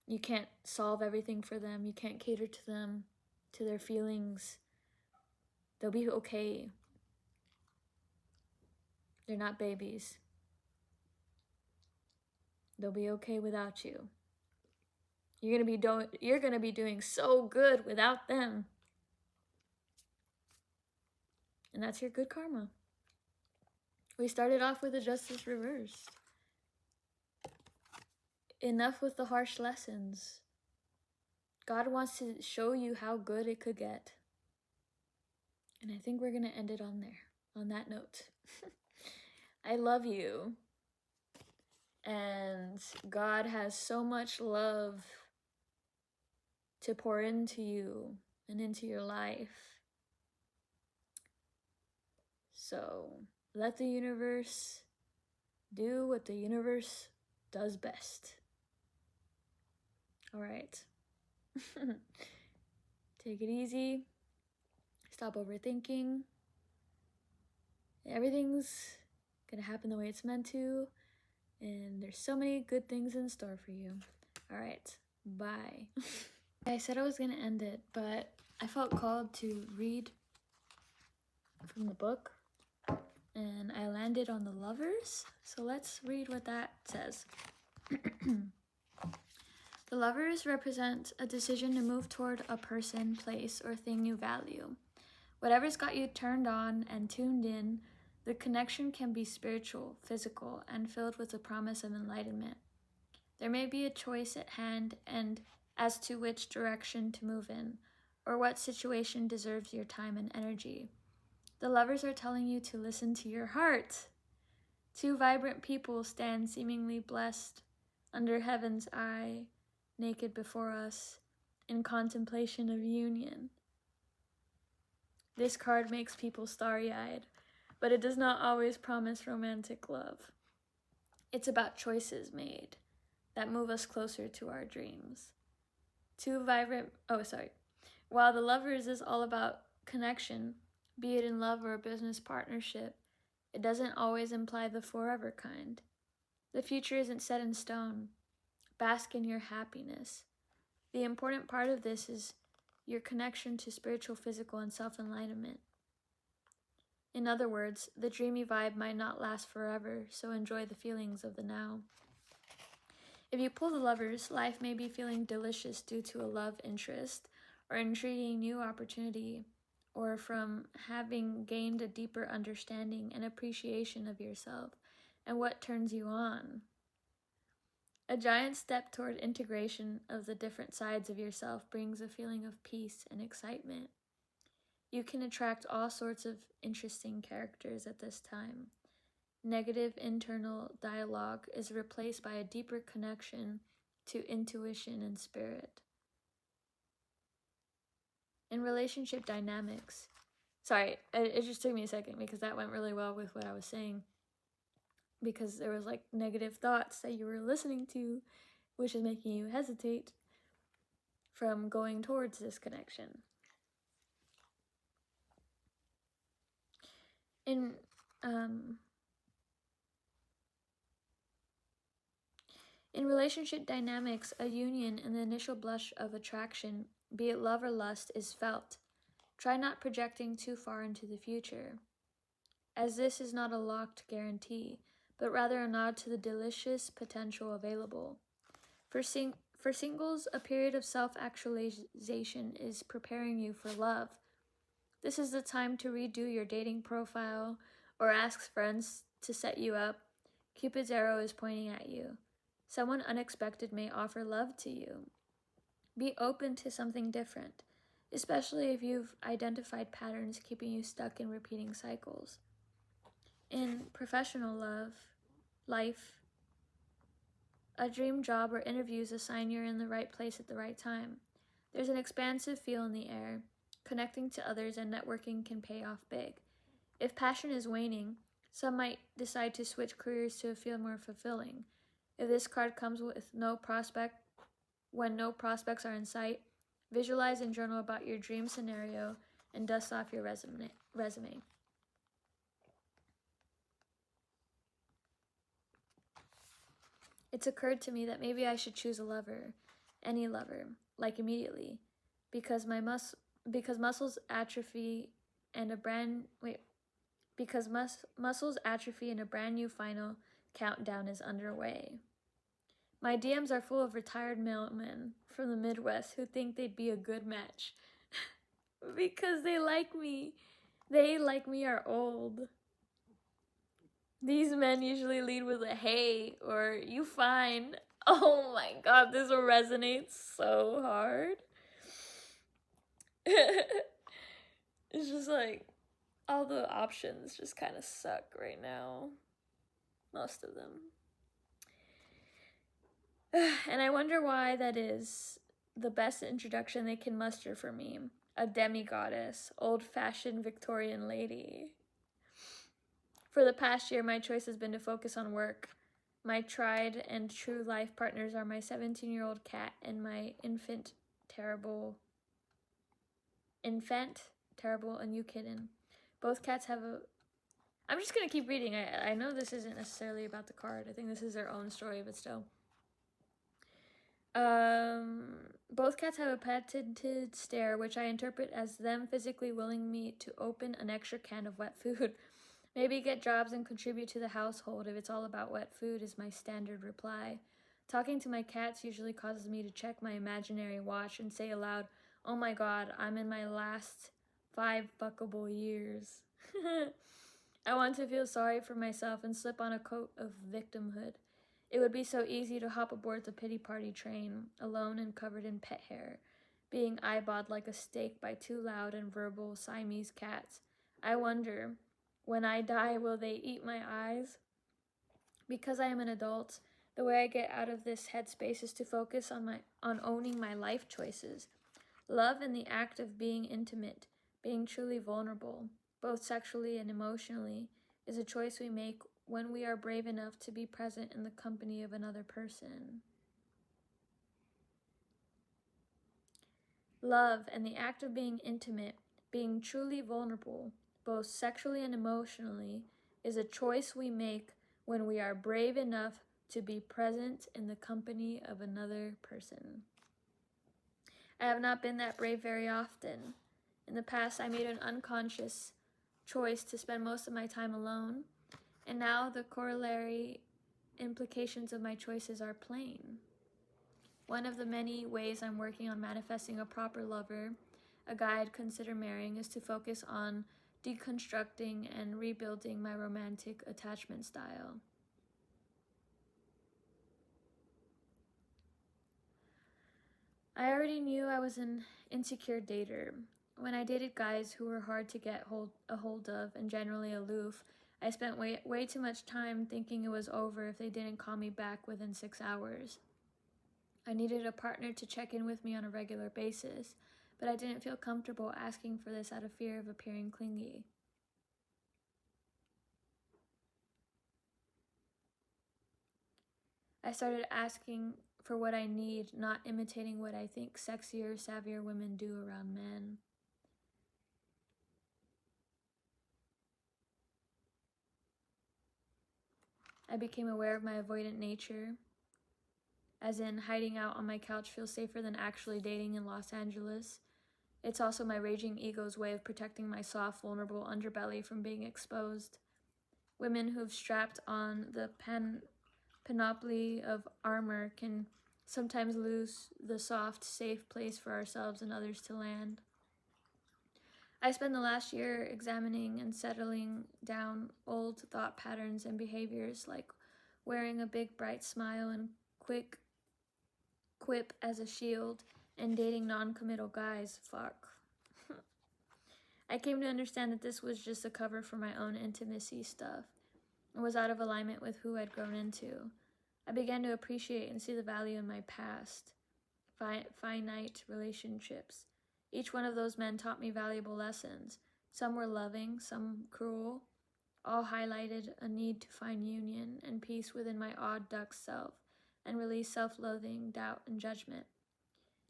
You can't solve everything for them. You can't cater to them, to their feelings. They'll be okay. They're not babies. They'll be okay without you. You're gonna be doing so good without them. And that's your good karma. We started off with the justice reversed. Enough with the harsh lessons. God wants to show you how good it could get. And I think we're going to end it on there, on that note. I love you. And God has so much love to pour into you and into your life. So let the universe do what the universe does best. All right. Take it easy. Stop overthinking. Everything's gonna happen the way it's meant to. And there's so many good things in store for you. All right. Bye. I said I was gonna end it, but I felt called to read from the book. And I landed on the Lovers. So let's read what that says. The Lovers represent a decision to move toward a person, place, or thing you value. Whatever's got you turned on and tuned in, the connection can be spiritual, physical, and filled with the promise of enlightenment. There may be a choice at hand and as to which direction to move in, or what situation deserves your time and energy. The Lovers are telling you to listen to your heart. Two vibrant people stand seemingly blessed under heaven's eye, naked before us, in contemplation of union. This card makes people starry-eyed, but it does not always promise romantic love. It's about choices made that move us closer to our dreams. While the Lovers is all about connection, be it in love or a business partnership, it doesn't always imply the forever kind. The future isn't set in stone. Bask in your happiness. The important part of this is your connection to spiritual, physical, and self-enlightenment. In other words, the dreamy vibe might not last forever, so enjoy the feelings of the now. If you pull the Lovers, life may be feeling delicious due to a love interest or intriguing new opportunity, or from having gained a deeper understanding and appreciation of yourself and what turns you on. A giant step toward integration of the different sides of yourself brings a feeling of peace and excitement. You can attract all sorts of interesting characters at this time. Negative internal dialogue is replaced by a deeper connection to intuition and spirit. In relationship dynamics, it just took me a second because that went really well with what I was saying. Because there was like negative thoughts that you were listening to, which is making you hesitate. from going towards this connection. In relationship dynamics, a union in the initial blush of attraction, be it love or lust, is felt. Try not projecting too far into the future, as this is not a locked guarantee, but rather a nod to the delicious potential available. For singles, a period of self-actualization is preparing you for love. This is the time to redo your dating profile or ask friends to set you up. Cupid's arrow is pointing at you. Someone unexpected may offer love to you. Be open to something different, especially if you've identified patterns keeping you stuck in repeating cycles. In professional life, a dream job or interviews a sign you're in the right place at the right time. There's an expansive feel in the air. Connecting to others and networking can pay off big. If passion is waning, some might decide to switch careers to a field more fulfilling. If this card comes with when no prospects are in sight, visualize and journal about your dream scenario and dust off your resume. It's occurred to me that maybe I should choose a lover, any lover, like immediately, because muscles atrophy and a brand new final countdown is underway. My DMs are full of retired mailmen from the Midwest who think they'd be a good match because they like me. They, like me, are old. These men usually lead with a hey or you fine. Oh my god, this resonates so hard. It's just like all the options just kind of suck right now. Most of them. And I wonder why that is. The best introduction they can muster for me. A demigoddess, old-fashioned Victorian lady. For the past year, my choice has been to focus on work. My tried and true life partners are my 17-year-old cat and my infant, terrible, and new kitten. Both cats have a... I'm just going to keep reading. I know this isn't necessarily about the card. I think this is their own story, but still. Both cats have a patented stare, which I interpret as them physically willing me to open an extra can of wet food. Maybe get jobs and contribute to the household if it's all about wet food is my standard reply. Talking to my cats usually causes me to check my imaginary watch and say aloud, oh my god, I'm in my last 5 fuckable years. I want to feel sorry for myself and slip on a coat of victimhood. It would be so easy to hop aboard the pity party train, alone and covered in pet hair, being eyeballed like a steak by 2 loud and verbal Siamese cats. I wonder, when I die, will they eat my eyes? Because I am an adult, the way I get out of this headspace is to focus on owning my life choices. Love and the act of being intimate, being truly vulnerable, both sexually and emotionally, is a choice we make when we are brave enough to be present in the company of another person. Love and the act of being intimate, being truly vulnerable, both sexually and emotionally, is a choice we make when we are brave enough to be present in the company of another person. I have not been that brave very often. In the past, I made an unconscious choice to spend most of my time alone, and now the corollary implications of my choices are plain. One of the many ways I'm working on manifesting a proper lover, a guy I'd consider marrying, is to focus on deconstructing and rebuilding my romantic attachment style. I already knew I was an insecure dater. When I dated guys who were hard to get a hold of and generally aloof, I spent way too much time thinking it was over if they didn't call me back within 6 hours. I needed a partner to check in with me on a regular basis, but I didn't feel comfortable asking for this out of fear of appearing clingy. I started asking for what I need, not imitating what I think sexier, savvier women do around men. I became aware of my avoidant nature, as in hiding out on my couch feels safer than actually dating in Los Angeles. It's also my raging ego's way of protecting my soft, vulnerable underbelly from being exposed. Women who have strapped on the panoply of armor can sometimes lose the soft, safe place for ourselves and others to land. I spent the last year examining and settling down old thought patterns and behaviors, like wearing a big bright smile and quick quip as a shield and dating non-committal guys. Fuck. I came to understand that this was just a cover for my own intimacy stuff and was out of alignment with who I'd grown into. I began to appreciate and see the value in my past, finite relationships. Each one of those men taught me valuable lessons. Some were loving, some cruel. All highlighted a need to find union and peace within my odd duck self and release self-loathing, doubt, and judgment.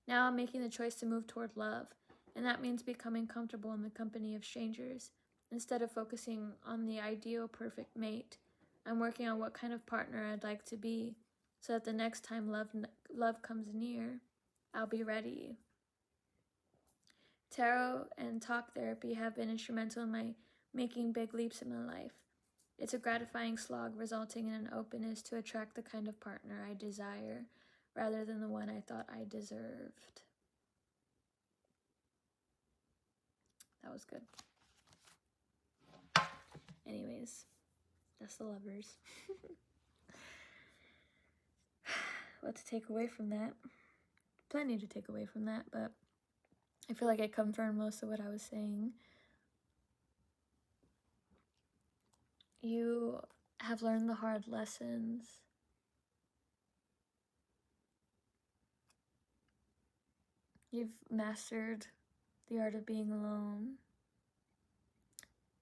Now I'm making the choice to move toward love, and that means becoming comfortable in the company of strangers. Instead of focusing on the ideal perfect mate, I'm working on what kind of partner I'd like to be, so that the next time love comes near, I'll be ready. Tarot and talk therapy have been instrumental in my making big leaps in my life. It's a gratifying slog resulting in an openness to attract the kind of partner I desire, rather than the one I thought I deserved. That was good. Anyways, that's the lovers. What to take away from that? Plenty to take away from that, but I feel like I confirmed most of what I was saying. You have learned the hard lessons. You've mastered the art of being alone.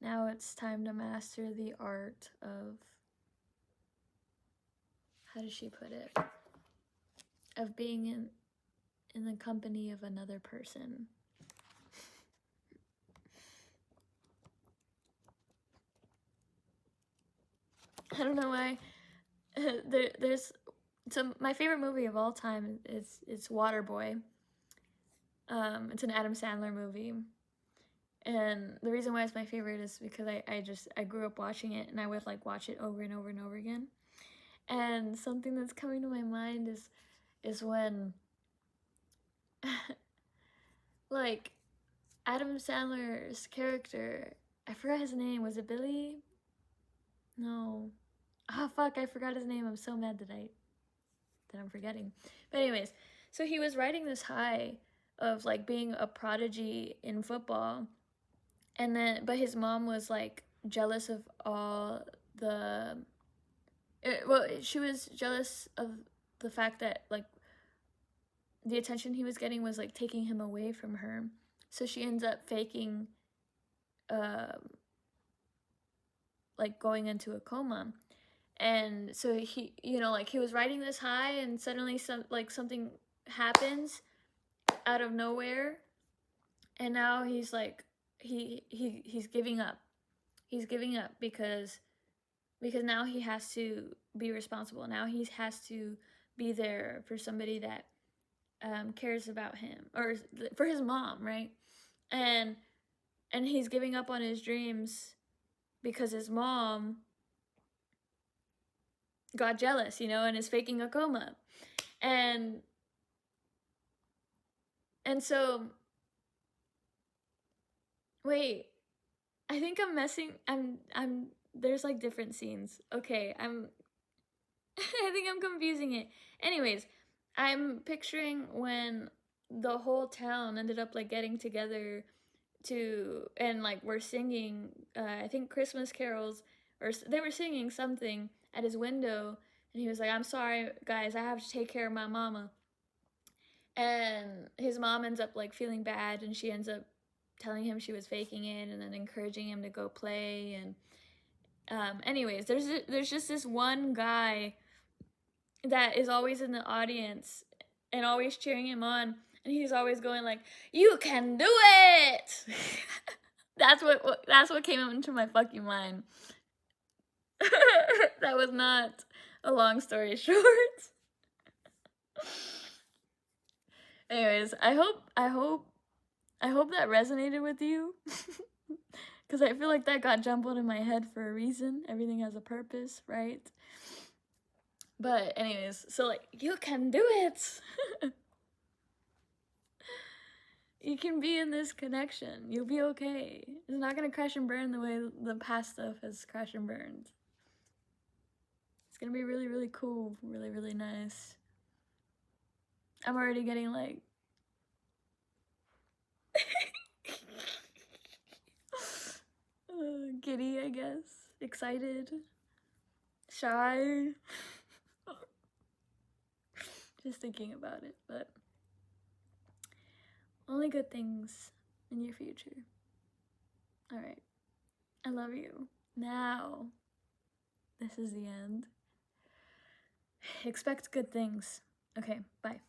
Now it's time to master the art of, how does she put it? Of being in the company of another person. I don't know why. There's so my favorite movie of all time is Waterboy. It's an Adam Sandler movie, and the reason why it's my favorite is because I grew up watching it, and I would like watch it over and over and over again. And something that's coming to my mind is when like Adam Sandler's character, I forgot his name. Was it Billy? No. Oh fuck, I forgot his name. I'm so mad that I'm forgetting. But anyways, so he was riding this high of like being a prodigy in football, and then but his mom was like jealous of all the she was jealous of the fact that like the attention he was getting was like taking him away from her, so she ends up faking like going into a coma. And so he, you know, like he was riding this high, and suddenly something happens out of nowhere, and now he's like he's giving up. He's giving up because now he has to be responsible. Now he has to be there for somebody that cares about him, or for his mom, right? And he's giving up on his dreams because his mom got jealous, you know, and is faking a coma. And so, wait, I think I'm messing, there's like different scenes. Okay, I think I'm confusing it. Anyways, I'm picturing when the whole town ended up like getting together and like we're singing, I think Christmas carols, or they were singing something at his window, and he was like, I'm sorry guys, I have to take care of my mama. And his mom ends up like feeling bad, and she ends up telling him she was faking it, and then encouraging him to go play. And anyways, there's just this one guy that is always in the audience and always cheering him on, and he's always going like, "You can do it!" That's what came into my fucking mind. That was not a long story short. Anyways, I hope that resonated with you. Because I feel like that got jumbled in my head for a reason. Everything has a purpose, right? But anyways, so like, you can do it. You can be in this connection. You'll be okay. It's not gonna crash and burn the way the past stuff has crashed and burned. It's gonna be really, really cool. Really, really nice. I'm already getting like giddy, I guess. Excited. Shy. Just thinking about it, but only good things in your future. Alright. I love you. Now, this is the end. Expect good things. Okay, bye.